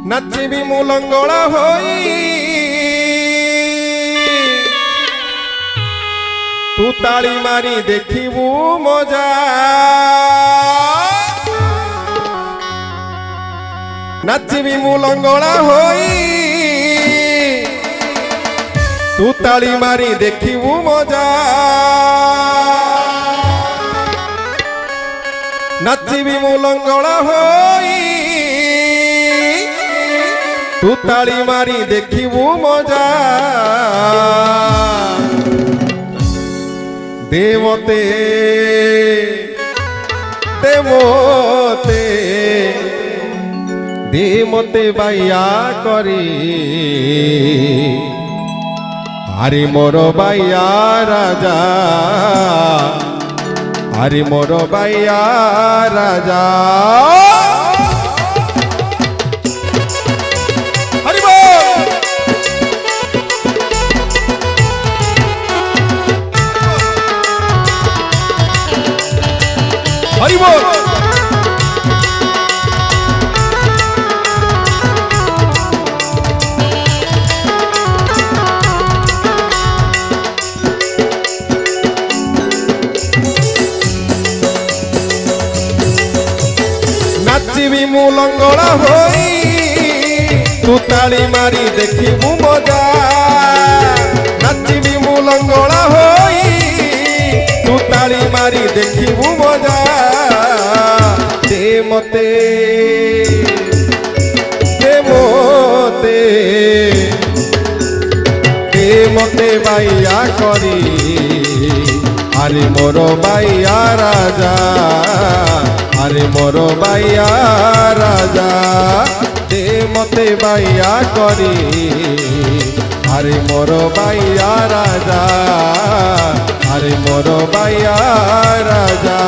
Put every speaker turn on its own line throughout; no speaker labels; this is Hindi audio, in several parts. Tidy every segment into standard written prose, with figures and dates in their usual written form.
नाचिबी मु लंगड़ा होई तू ताली मारी देखिबू मजा नाचिबी मु लंगड़ा होई तू ताली मारी देखिबू मजा नाचिबी मु लंगड़ा होई तू ताली मारी देखिबू मजा देवते देवते देमते बाइया करी आरे मोर बाइया राजा आरे मोर बाइया राजा हरि बोल हरि बोल नाचिबी मु लंगड़ा होई तू ताली मारी देखिबू मजा नाचिबी मु लंगड़ा होई तू ताली मारी देखिबू मजा दे मते दे मोते दे मते बाइया करी आरे मोर बाइया राजा आरे मोर बाइया राजा दे मते बाइया करी आरे मोर बाइया राजा आरे मोर बाइया राजा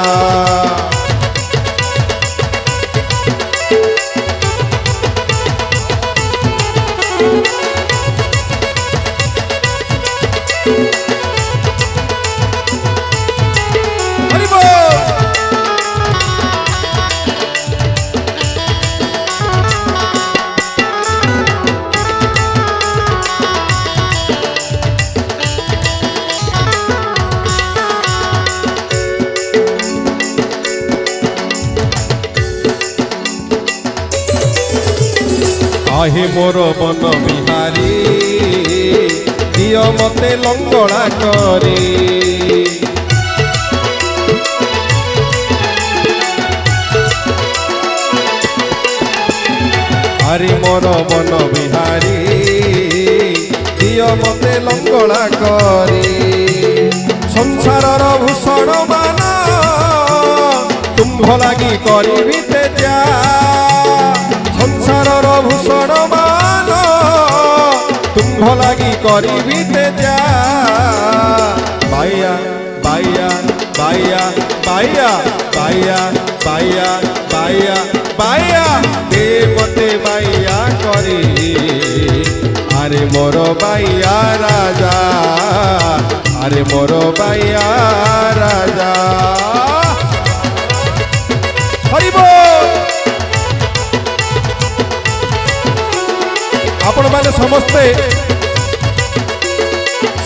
हरि बोल आहे मोर बन बिहारी दियो मते लंगड़ा करी आरे मोर बन बिहारी दियो मते लंगड़ा करी संसारर भूषण मान तुम्भ लागी करिबी तेजा संसारर भूषण मान तुम्भ लागी करिबी तेजा बाइया बाइया बाइया बाइया बाइया बाइया बाइया बाइया दे मते बाइया करी आरे मोर बाइया राजा आरे मोर बाइया राजा हरि बोल आपण माने समस्ते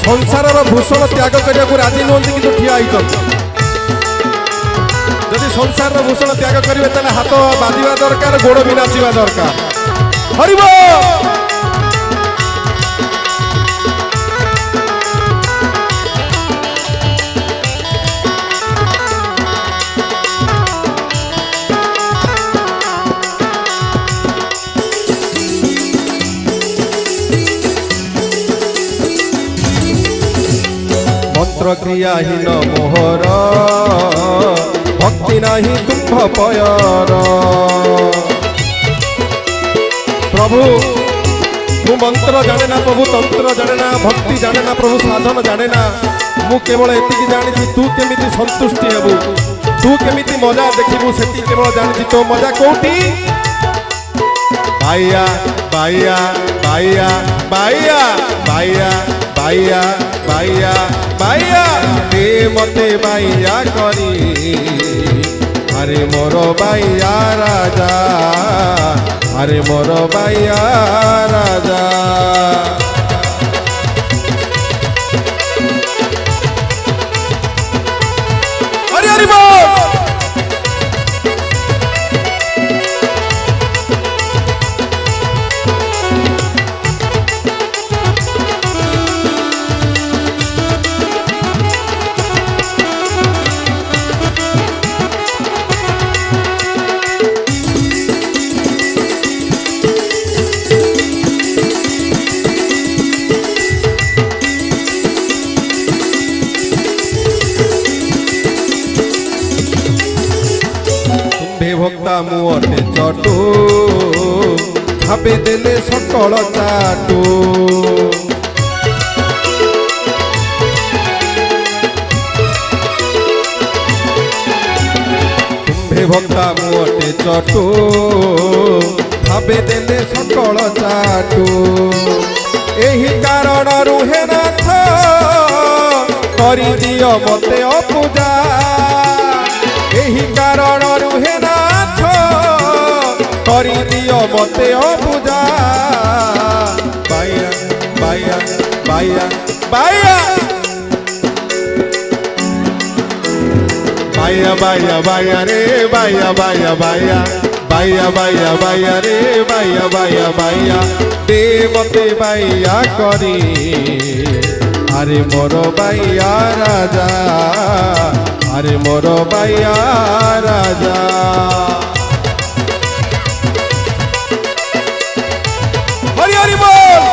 संसारर भूषण त्याग करिया को राजी नहंती किंतु ठिया आइछन जदि संसारर भूषण त्याग करिवे तने हाथ बाजिबा दरकार गोड़ भी नाचिबा दरकार हरि बोल मंत्र क्रियाहीन मोहर भक्ति नाही तुम्भ पयर प्रभु मु मंत्र जाने ना प्रभु तंत्र जाने ना भक्ति जाने ना प्रभु साधन जाने ना मु केवल एतिकी जानी तू केमिति संतुष्टि हेबु तू केमिति मजा देखिबु सेति केवल जानी तो मजा कोठी बाइया बाइया बाइया बाइया बाइया बाइया बाइया बाइया दे मते बाइया करी अरे मोर बाइया राजा, अरे मोर बाइया राजा। अरे अरे बोल भक्ता मुहटे चटू भावे देले सकल चाटू। तुम्भे भक्ता मुहटे चटू भावे देले सकल चाटू। एही कारण रुहे नाथ करी दियो मते अपूजा। एही कारण रुहे नाथ करी दियो मते अपूजा। बाया बाया बाया बाया बाया बाया बाया रे बाया बाया बाया बाया बाया बाया रे बाया बाया बाया दे मते बाया करी। अरे मोर बाइया राजा, अरे मोर बाइया राजा। हरि हरि बोल।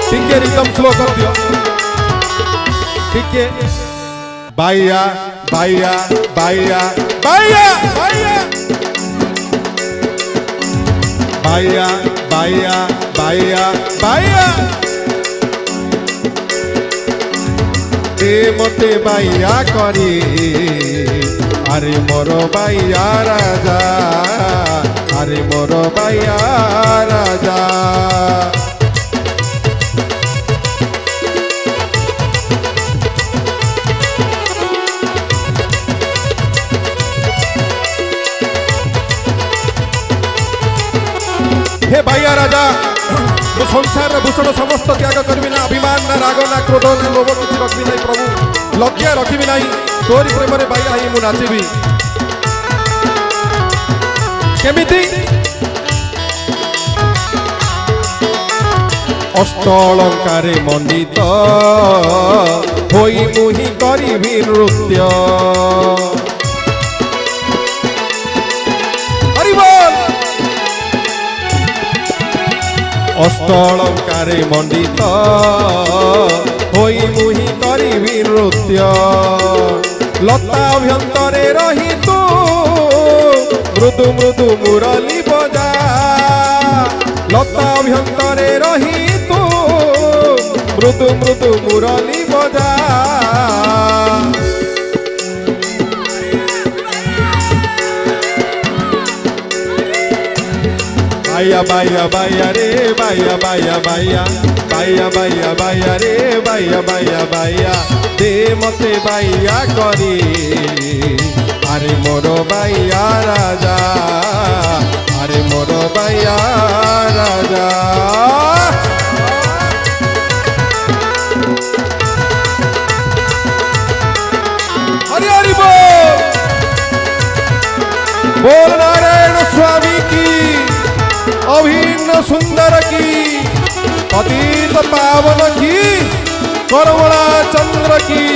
ठीक है, रिदम स्लो कर दियो। ठीक है, बाइया बाइया बाइया बाइया बाइया बाइया बाइया बाइया बाइया दे मते बाइया करी। अरे मोर बाइया राजा, अरे मोर बाइया राजा। हे भाइया राजा, मु संसार भूषण समस्त त्याग करबी ना। अभिमान ना, राग ना, क्रोध ना, लोभ किसी रखी नहीं प्रभु। लज्जा रखी नहीं। तोरी प्रेम रे भाइया ही मु नाचबी। केमिति अष्ट अलंकारे मंडित होई मुहि करिबी नृत्य। हरि बोल। अष्ट अलंकारे मंडित होई मुहि करिबी नृत्य। लता अभ्यंतरे रही तू मृदु मृदु मुरली बजा। लता अभ्यंतरे रही तू मृदु मृदु मुरली बजा। बाया बाया बाया रे बाया बाया बाया बाया बाया बाया रे बाया बाया बाया दे मते बाया करी। अरे मोर बाया राजा, अरे मोर बाया राजा। हरि हरि बोल। बोल नारायण स्वामी की, अभिन्न सुंदर की, पतित पावन की, करवला चंद्र की।